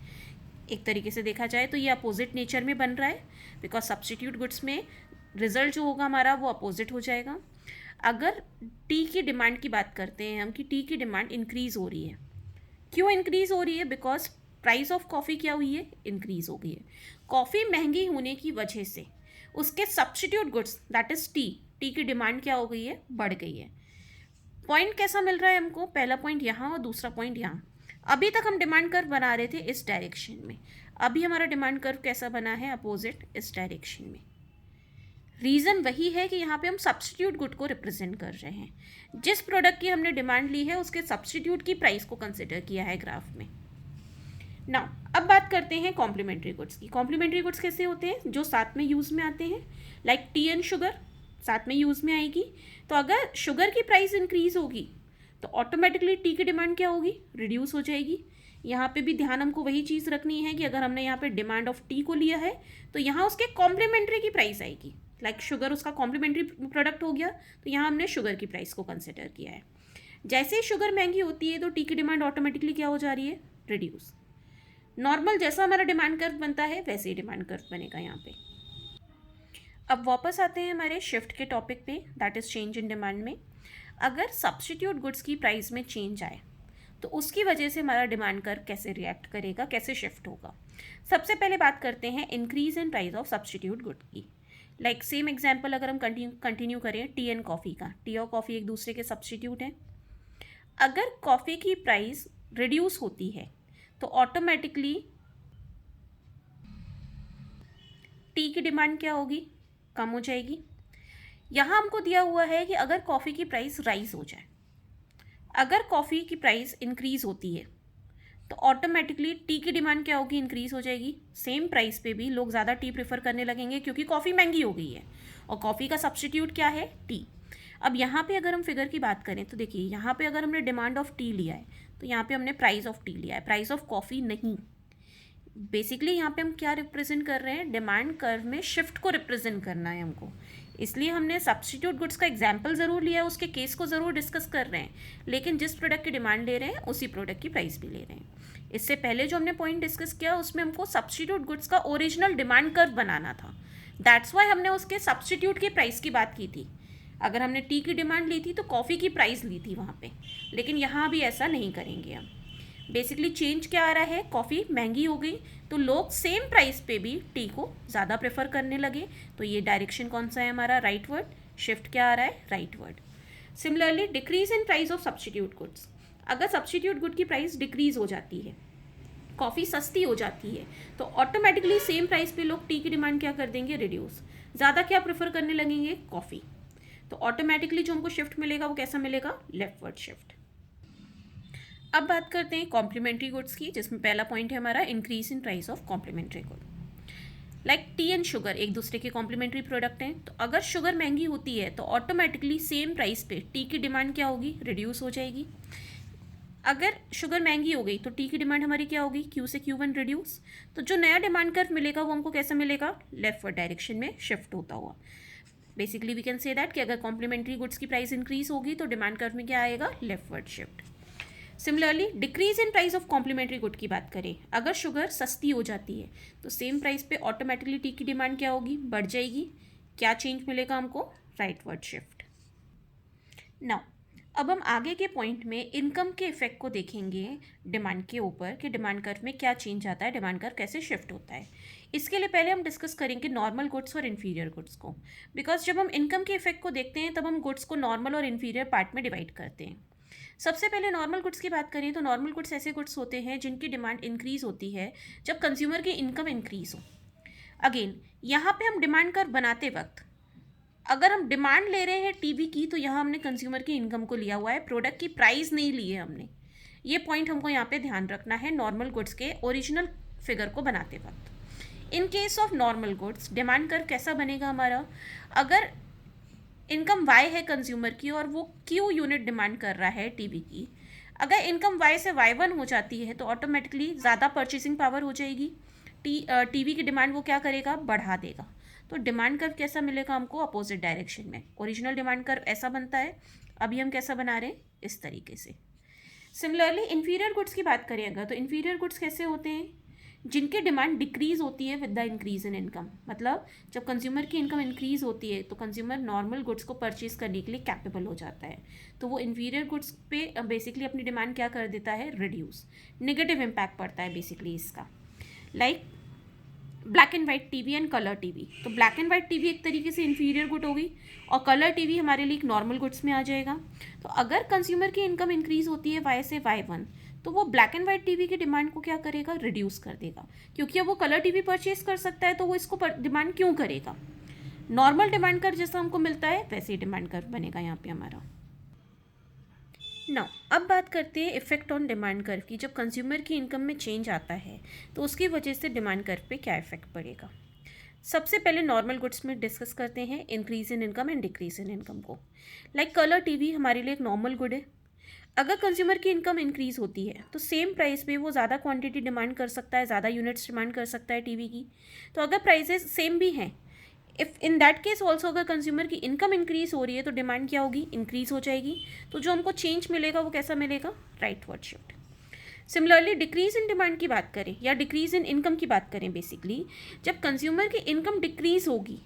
एक तरीके से देखा जाए तो ये अपोजिट नेचर में बन रहा है, बिकॉज सब्स्टिट्यूट गुड्स में रिजल्ट जो होगा हमारा वो अपोजिट हो जाएगा। अगर टी की डिमांड की बात करते हैं हम कि टी की डिमांड इंक्रीज़ हो रही है, क्यों इंक्रीज़ हो रही है? बिकॉज प्राइस ऑफ कॉफ़ी क्या हुई है? इंक्रीज़ हो गई है। कॉफ़ी महंगी होने की वजह से उसके substitute goods that is T, T की डिमांड क्या हो गई है? बढ़ गई है। पॉइंट कैसा मिल रहा है हमको? पहला पॉइंट यहाँ और दूसरा पॉइंट यहाँ। अभी तक हम डिमांड कर्व बना रहे थे इस डायरेक्शन में, अभी हमारा डिमांड कर्व कैसा बना है? अपोजिट इस डायरेक्शन में। रीज़न वही है कि यहाँ पे हम सब्स्टिट्यूट गुड को रिप्रेजेंट कर रहे हैं। जिस प्रोडक्ट की हमने डिमांड ली है उसके सब्स्टिट्यूट की प्राइस को कंसिडर किया है ग्राफ में। नाउ अब बात करते हैं कॉम्प्लीमेंट्री गुड्स की। कॉम्प्लीमेंट्री गुड्स कैसे होते हैं? जो साथ में यूज़ में आते हैं, लाइक टी एंड शुगर साथ में यूज़ में आएगी। तो अगर शुगर की प्राइस इंक्रीज़ होगी तो ऑटोमेटिकली टी की डिमांड क्या होगी? रिड्यूस हो जाएगी। यहाँ पे भी ध्यान हमको वही चीज़ रखनी है कि अगर हमने यहाँ पे डिमांड ऑफ टी को लिया है तो यहाँ उसके कॉम्प्लीमेंट्री की प्राइस आएगी। लाइक शुगर उसका कॉम्प्लीमेंट्री प्रोडक्ट हो गया, तो यहाँ हमने शुगर की प्राइस को कंसिडर किया है। जैसे ही शुगर महंगी होती है तो टी की डिमांड ऑटोमेटिकली क्या हो जा रही है? रिड्यूस। नॉर्मल जैसा हमारा डिमांड कर्व बनता है वैसे ही डिमांड कर्व बनेगा यहाँ पे। अब वापस आते हैं हमारे शिफ्ट के टॉपिक पे, that is change in demand में। अगर सब्स्टिट्यूट गुड्स की प्राइस में चेंज आए तो उसकी वजह से हमारा डिमांड कर्व कैसे रिएक्ट करेगा, कैसे शिफ्ट होगा? सबसे पहले बात करते हैं increase in price of substitute good की। लाइक सेम एग्जांपल अगर हम कंटिन्यू करें टी एंड कॉफ़ी का, टी और कॉफ़ी एक दूसरे के सब्स्टिट्यूट हैं। अगर कॉफ़ी की प्राइस रिड्यूस होती है तो ऑटोमेटिकली टी की डिमांड क्या होगी? कम हो जाएगी। यहाँ हमको दिया हुआ है कि अगर कॉफ़ी की प्राइस राइज हो जाए, अगर कॉफ़ी की प्राइस इंक्रीज़ होती है तो ऑटोमेटिकली टी की डिमांड क्या होगी? इंक्रीज़ हो जाएगी। सेम प्राइस पे भी लोग ज़्यादा टी प्रेफर करने लगेंगे क्योंकि कॉफ़ी महंगी हो गई है और कॉफ़ी का सब्स्टिट्यूट क्या है? टी। अब यहाँ पे अगर हम फिगर की बात करें तो देखिए, यहाँ पे अगर हमने डिमांड ऑफ टी लिया है तो यहाँ पे हमने प्राइस ऑफ टी लिया है, प्राइस ऑफ कॉफ़ी नहीं। बेसिकली यहाँ पे हम क्या रिप्रेजेंट कर रहे हैं? डिमांड कर्व में शिफ्ट को रिप्रेजेंट करना है हमको, इसलिए हमने सब्स्टिट्यूट गुड्स का एग्जाम्पल ज़रूर लिया है, उसके केस को ज़रूर डिस्कस कर रहे हैं, लेकिन जिस प्रोडक्ट की डिमांड ले रहे हैं उसी प्रोडक्ट की प्राइस भी ले रहे हैं। इससे पहले जो हमने पॉइंट डिस्कस किया उसमें हमको सब्स्टिट्यूट गुड्स का ओरिजिनल डिमांड कर्व बनाना था, दैट्स वाई हमने उसके सब्स्टिट्यूट की प्राइस की बात की थी। अगर हमने टी की डिमांड ली थी तो कॉफ़ी की प्राइस ली थी वहाँ पे, लेकिन यहाँ भी ऐसा नहीं करेंगे हम। बेसिकली चेंज क्या आ रहा है? कॉफ़ी महंगी हो गई तो लोग सेम प्राइस पे भी टी को ज़्यादा प्रेफर करने लगे, तो ये डायरेक्शन कौन सा है हमारा? Right word. शिफ्ट क्या आ रहा है? Right word. Similarly decrease in price of substitute goods. अगर सब्स्टिट्यूट गुड की प्राइस डिक्रीज हो जाती है, कॉफ़ी सस्ती हो जाती है, तो ऑटोमेटिकली सेम प्राइस पे लोग टी की डिमांड क्या कर देंगे? रिड्यूस। ज़्यादा क्या प्रेफर करने लगेंगे? कॉफ़ी। तो ऑटोमेटिकली जो हमको शिफ्ट मिलेगा वो कैसा मिलेगा? Leftward shift. अब बात करते हैं कॉम्प्लीमेंट्री गुड्स की, जिसमें पहला पॉइंट है हमारा increase in price of complementary good. Like tea and sugar एक दूसरे के कॉम्प्लीमेंट्री प्रोडक्ट हैं, तो अगर शुगर महंगी होती है तो ऑटोमेटिकली सेम प्राइस पे टी की डिमांड क्या होगी? रिड्यूस हो जाएगी। अगर शुगर महंगी हो गई तो टी की डिमांड हमारी क्या होगी? क्यू से Q1 रिड्यूस। तो जो नया डिमांड कर्व मिलेगा वो हमको कैसा मिलेगा? लेफ्टवर्ड डायरेक्शन में शिफ्ट होता हुआ। Basically we can say that कि अगर कॉम्प्लीमेंट्री गुड्स की प्राइस इंक्रीज होगी तो डिमांड कर्व में क्या आएगा? Leftward shift. Similarly decrease in price of complementary good की बात करें, अगर शुगर सस्ती हो जाती है तो सेम प्राइस पे ऑटोमेटिकली टी की डिमांड क्या होगी? बढ़ जाएगी। क्या चेंज मिलेगा हमको? Rightward shift. नाउ अब हम आगे के पॉइंट में इनकम के इफेक्ट को देखेंगे डिमांड के ऊपर, कि डिमांड कर्व में क्या चेंज आता है, डिमांड कर्व कैसे शिफ्ट होता है। इसके लिए पहले हम डिस्कस करेंगे नॉर्मल गुड्स और इन्फीरियर गुड्स को, बिकॉज जब हम इनकम के इफेक्ट को देखते हैं तब हम गुड्स को नॉर्मल और इन्फीरियर पार्ट में डिवाइड करते हैं। सबसे पहले नॉर्मल गुड्स की बात करें तो नॉर्मल गुड्स ऐसे गुड्स होते हैं जिनकी डिमांड इंक्रीज़ होती है जब कंज्यूमर की इनकम इंक्रीज़ हो। अगेन यहाँ पे हम डिमांड कर्व बनाते वक्त अगर हम डिमांड ले रहे हैं टीवी की तो यहाँ हमने कंज्यूमर की इनकम को लिया हुआ है, प्रोडक्ट की प्राइस नहीं ली है हमने। ये पॉइंट हमको यहाँ पे ध्यान रखना है नॉर्मल गुड्स के ओरिजिनल फिगर को बनाते वक्त। इन case of normal goods demand curve कैसा बनेगा हमारा? अगर इनकम Y है कंज्यूमर की और वो Q यूनिट डिमांड कर रहा है टीवी की, अगर इनकम Y से Y1 हो जाती है तो ऑटोमेटिकली ज़्यादा परचेसिंग पावर हो जाएगी, टीवी की डिमांड वो क्या करेगा? बढ़ा देगा। तो डिमांड कर्व कैसा मिलेगा हमको? अपोजिट डायरेक्शन में। ओरिजिनल डिमांड कर्व ऐसा बनता है, अभी हम कैसा बना रहे हैं? इस तरीके से। सिमिलरली इन्फीरियर गुड्स की बात करें अगर, तो इन्फीरियर गुड्स कैसे होते हैं? जिनकी डिमांड डिक्रीज होती है with the increase in income. मतलब जब कंज्यूमर की इनकम इंक्रीज होती है तो कंज्यूमर नॉर्मल गुड्स को परचेज करने के लिए कैपेबल हो जाता है, तो वो इन्फीरियर गुड्स पे बेसिकली अपनी डिमांड क्या कर देता है, रिड्यूस। नेगेटिव इम्पैक्ट पड़ता है बेसिकली इसका। Like black and white TV and colour TV. तो ब्लैक एंड वाइट टीवी एक तरीके से इन्फीरियर गुड होगी और कलर टीवी हमारे लिए एक नॉर्मल गुड्स में आ जाएगा। तो अगर कंज्यूमर की इनकम इंक्रीज होती है वाई से Y1, तो वो ब्लैक एंड वाइट टीवी की डिमांड को क्या करेगा, रिड्यूस कर देगा। क्योंकि अब वो कलर टीवी परचेज कर सकता है तो वो इसको डिमांड क्यों करेगा। नॉर्मल डिमांड कर्व जैसा हमको मिलता है वैसे ही डिमांड कर्व बनेगा यहाँ पे हमारा। नाउ अब बात करते हैं इफेक्ट ऑन डिमांड कर्व की। जब कंज्यूमर की इनकम में चेंज आता है तो उसकी वजह से डिमांड कर्व पे क्या इफेक्ट पड़ेगा। सबसे पहले नॉर्मल गुड्स में डिस्कस करते हैं increase in income and decrease in income को। लाइक कलर टीवी हमारे लिए एक नॉर्मल गुड है। अगर कंज्यूमर की इनकम इंक्रीज होती है तो सेम प्राइस पे वो ज़्यादा क्वांटिटी डिमांड कर सकता है, ज़्यादा यूनिट्स डिमांड कर सकता है टीवी की। तो अगर प्राइसेस सेम भी हैं, if in that case also अगर कंज्यूमर की इनकम इंक्रीज हो रही है तो डिमांड क्या होगी, इंक्रीज हो जाएगी। तो जो हमको चेंज मिलेगा वो कैसा मिलेगा, rightward shift. Similarly decrease in demand की बात करें या डिक्रीज इन इनकम की बात करें, बेसिकली जब कंज्यूमर की इनकम डिक्रीज होगी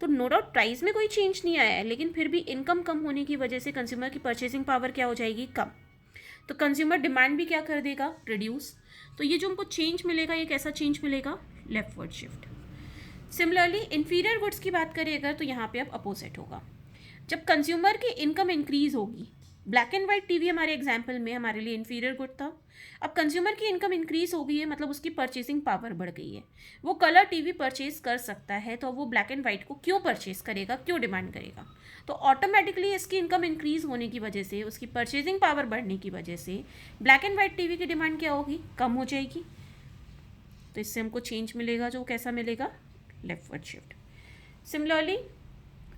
तो नो डाउट प्राइस में कोई चेंज नहीं आया है, लेकिन फिर भी इनकम कम होने की वजह से कंज्यूमर की परचेसिंग पावर क्या हो जाएगी, कम। तो कंज्यूमर डिमांड भी क्या कर देगा, रिड्यूस। तो ये जो हमको चेंज मिलेगा ये कैसा चेंज मिलेगा, leftward shift. Similarly inferior goods की बात करें अगर, तो यहाँ पे अब अपोजिट होगा। जब कंज्यूमर की इनकम इंक्रीज होगी, ब्लैक एंड वाइट टीवी हमारे एग्जाम्पल में हमारे लिए इन्फीरियर गुड था। अब कंज्यूमर की इनकम इंक्रीज हो गई है, मतलब उसकी परचेसिंग पावर बढ़ गई है, वो कलर टीवी परचेज कर सकता है। तो वो ब्लैक एंड वाइट को क्यों परचेज करेगा, क्यों डिमांड करेगा, तो ऑटोमेटिकली इसकी इनकम इंक्रीज होने की वजह से, उसकी परचेजिंग पावर बढ़ने की वजह से ब्लैक एंड वाइट टीवी की डिमांड क्या होगी, कम हो जाएगी। तो इससे हमको चेंज मिलेगा जो कैसा मिलेगा, लेफ्टवर्ड शिफ्ट। सिमिलरली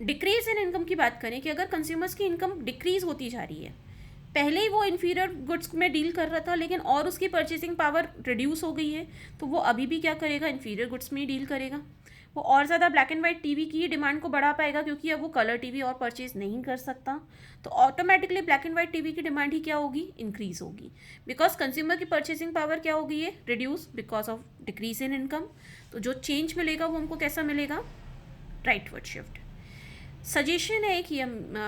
डिक्रीज इन इनकम की बात करें कि अगर कंज्यूमर्स की इनकम डिक्रीज होती जा रही है, पहले ही वो इन्फीरियर गुड्स में डील कर रहा था लेकिन और उसकी परचेसिंग पावर रिड्यूस हो गई है, तो वो अभी भी क्या करेगा, इन्फीरियर गुड्स में ही डील करेगा। वो और ज़्यादा ब्लैक एंड वाइट टीवी की डिमांड को बढ़ा पाएगा क्योंकि अब वो कलर टीवी और परचेज नहीं कर सकता। तो automatically black and white TV की डिमांड ही क्या होगी, इंक्रीज होगी, बिकॉज कंज्यूमर की परचेसिंग पावर क्या हो गई है, reduce because of decrease in income. तो जो चेंज मिलेगा वो हमको कैसा मिलेगा, राइटवर्ड शिफ्ट। सजेशन है कि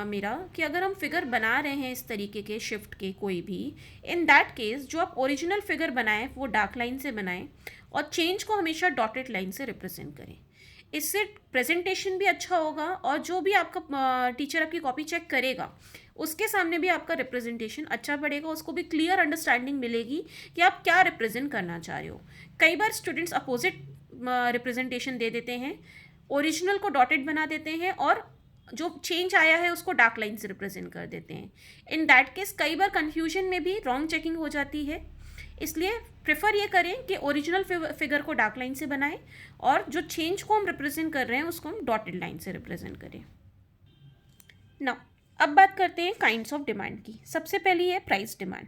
मेरा कि अगर हम फिगर बना रहे हैं इस तरीके के शिफ्ट के कोई भी, इन दैट केस जो आप ओरिजिनल फिगर बनाएं वो डार्क लाइन से बनाएं और चेंज को हमेशा डॉटेड लाइन से रिप्रेजेंट करें। इससे प्रेजेंटेशन भी अच्छा होगा और जो भी आपका टीचर आपकी कॉपी चेक करेगा उसके सामने भी आपका रिप्रेजेंटेशन अच्छा पड़ेगा, उसको भी क्लियर अंडरस्टैंडिंग मिलेगी कि आप क्या रिप्रेजेंट करना चाह रहे हो। कई बार स्टूडेंट्स अपोजिट रिप्रेजेंटेशन दे देते हैं, ओरिजिनल को डॉटेड बना देते हैं और जो चेंज आया है उसको डार्क लाइन से रिप्रेजेंट कर देते हैं। इन दैट केस कई बार कन्फ्यूजन में भी रॉन्ग चेकिंग हो जाती है, इसलिए प्रेफर ये करें कि ओरिजिनल फिगर को डार्क लाइन से बनाएं और जो चेंज को हम रिप्रेजेंट कर रहे हैं उसको हम डॉटेड लाइन से रिप्रेजेंट करें। नाउ अब बात करते हैं काइंड्स ऑफ डिमांड की। सबसे पहली है price demand.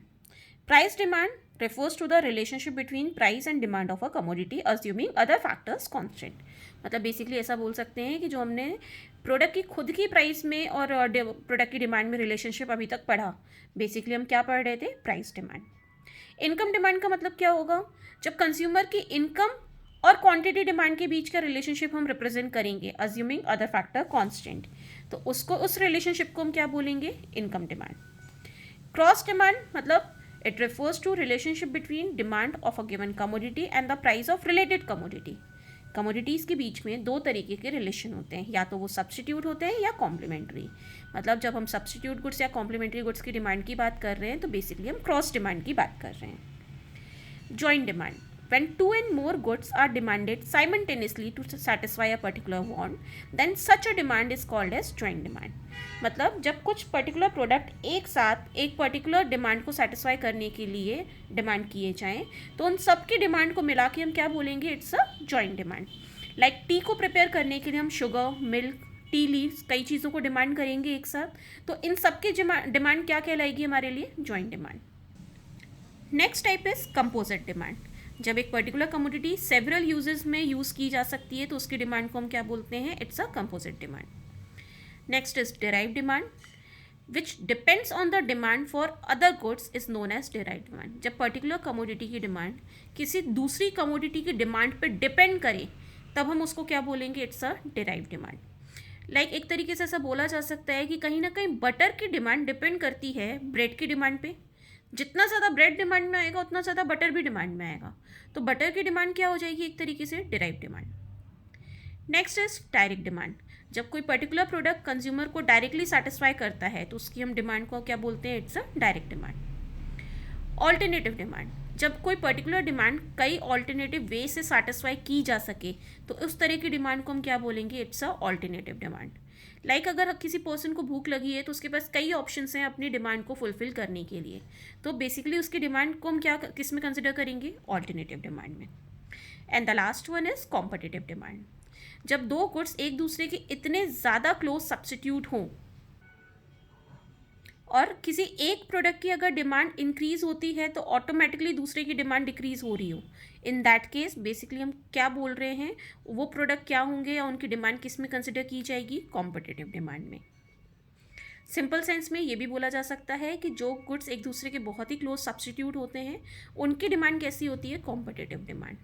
Price demand refers to the relationship between price and demand of a commodity assuming other factors constant। मतलब बेसिकली ऐसा बोल सकते हैं कि जो हमने प्रोडक्ट की खुद की प्राइस में और प्रोडक्ट की डिमांड में रिलेशनशिप अभी तक पढ़ा, बेसिकली हम क्या पढ़ रहे थे, प्राइस डिमांड। इनकम डिमांड का मतलब क्या होगा, जब कंज्यूमर की इनकम और क्वांटिटी डिमांड के बीच का रिलेशनशिप हम रिप्रेजेंट करेंगे अज्यूमिंग अदर फैक्टर कांस्टेंट, तो उसको उस रिलेशनशिप को हम क्या बोलेंगे, इनकम डिमांड। क्रॉस डिमांड मतलब it refers to relationship between demand of a given commodity and the price of related commodity। Commodities के बीच में दो तरीके के रिलेशन होते हैं, या तो वो सब्सटीट्यूट होते हैं या कॉम्प्लीमेंट्री। मतलब जब हम सब्सटीट्यूट गुड्स या कॉम्प्लीमेंट्री गुड्स की डिमांड की बात कर रहे हैं तो बेसिकली हम क्रॉस डिमांड की बात कर रहे हैं। Joint demand, when two and more goods are demanded simultaneously to satisfy a particular want, then such a demand is called as joint demand। मतलब जब कुछ पर्टिकुलर प्रोडक्ट एक साथ एक पर्टिकुलर डिमांड को सेटिस्फाई करने के लिए डिमांड किए जाएं तो उन सब की डिमांड को मिला के हम क्या बोलेंगे, it's a joint demand. Like T को प्रिपेयर करने के लिए हम शुगर, मिल्क, टी लीव्स, कई चीज़ों को डिमांड करेंगे एक साथ, तो इन सब की डिमांड क्या कहलाएगी हमारे लिए, joint demand. Next type is composite demand. जब एक पर्टिकुलर कमोडिटी सेवरल यूजेस में यूज़ की जा सकती है तो उसकी डिमांड को हम क्या बोलते हैं, it's a composite demand. Next is derive demand. Which depends on the demand for other goods is known as derive demand. जब पर्टिकुलर कमोडिटी की डिमांड किसी दूसरी कमोडिटी की डिमांड पे डिपेंड करे तब हम उसको क्या बोलेंगे, it's a derive demand. Like एक तरीके से ऐसा बोला जा सकता है कि कहीं ना कहीं बटर की डिमांड डिपेंड करती है ब्रेड की डिमांड पे। जितना ज़्यादा ब्रेड डिमांड में आएगा उतना ज़्यादा बटर भी डिमांड में आएगा, तो बटर की डिमांड क्या हो जाएगी, एक तरीके से derive demand. Next is direct demand. जब कोई पर्टिकुलर प्रोडक्ट कंज्यूमर को डायरेक्टली सेटिस्फाई करता है तो उसकी हम डिमांड को क्या बोलते हैं, it's a direct demand. Alternative demand, जब कोई पर्टिकुलर डिमांड कई ऑल्टरनेटिव वे से सेटिस्फाई की जा सके तो उस तरह की डिमांड को हम क्या बोलेंगे, it's a alternative demand. Like अगर किसी पर्सन को भूख लगी है तो उसके पास कई ऑप्शंस हैं अपनी डिमांड को फुलफिल करने के लिए, तो बेसिकली उसकी डिमांड को हम क्या किस में कंसिडर करेंगे, ऑल्टरनेटिव डिमांड में। And the last one is competitive demand. जब दो गुड्स एक दूसरे के इतने ज़्यादा क्लोज सब्सटीट्यूट हों और किसी एक प्रोडक्ट की अगर डिमांड इंक्रीज होती है तो ऑटोमेटिकली दूसरे की डिमांड डिक्रीज हो रही हो, इन दैट केस बेसिकली हम क्या बोल रहे हैं, वो प्रोडक्ट क्या होंगे या उनकी डिमांड किस में कंसिडर की जाएगी, कॉम्पिटिटिव डिमांड में। सिंपल सेंस में ये भी बोला जा सकता है कि जो गुड्स एक दूसरे के बहुत ही क्लोज सब्सटीट्यूट होते हैं उनकी डिमांड कैसी होती है, कॉम्पिटिटिव डिमांड।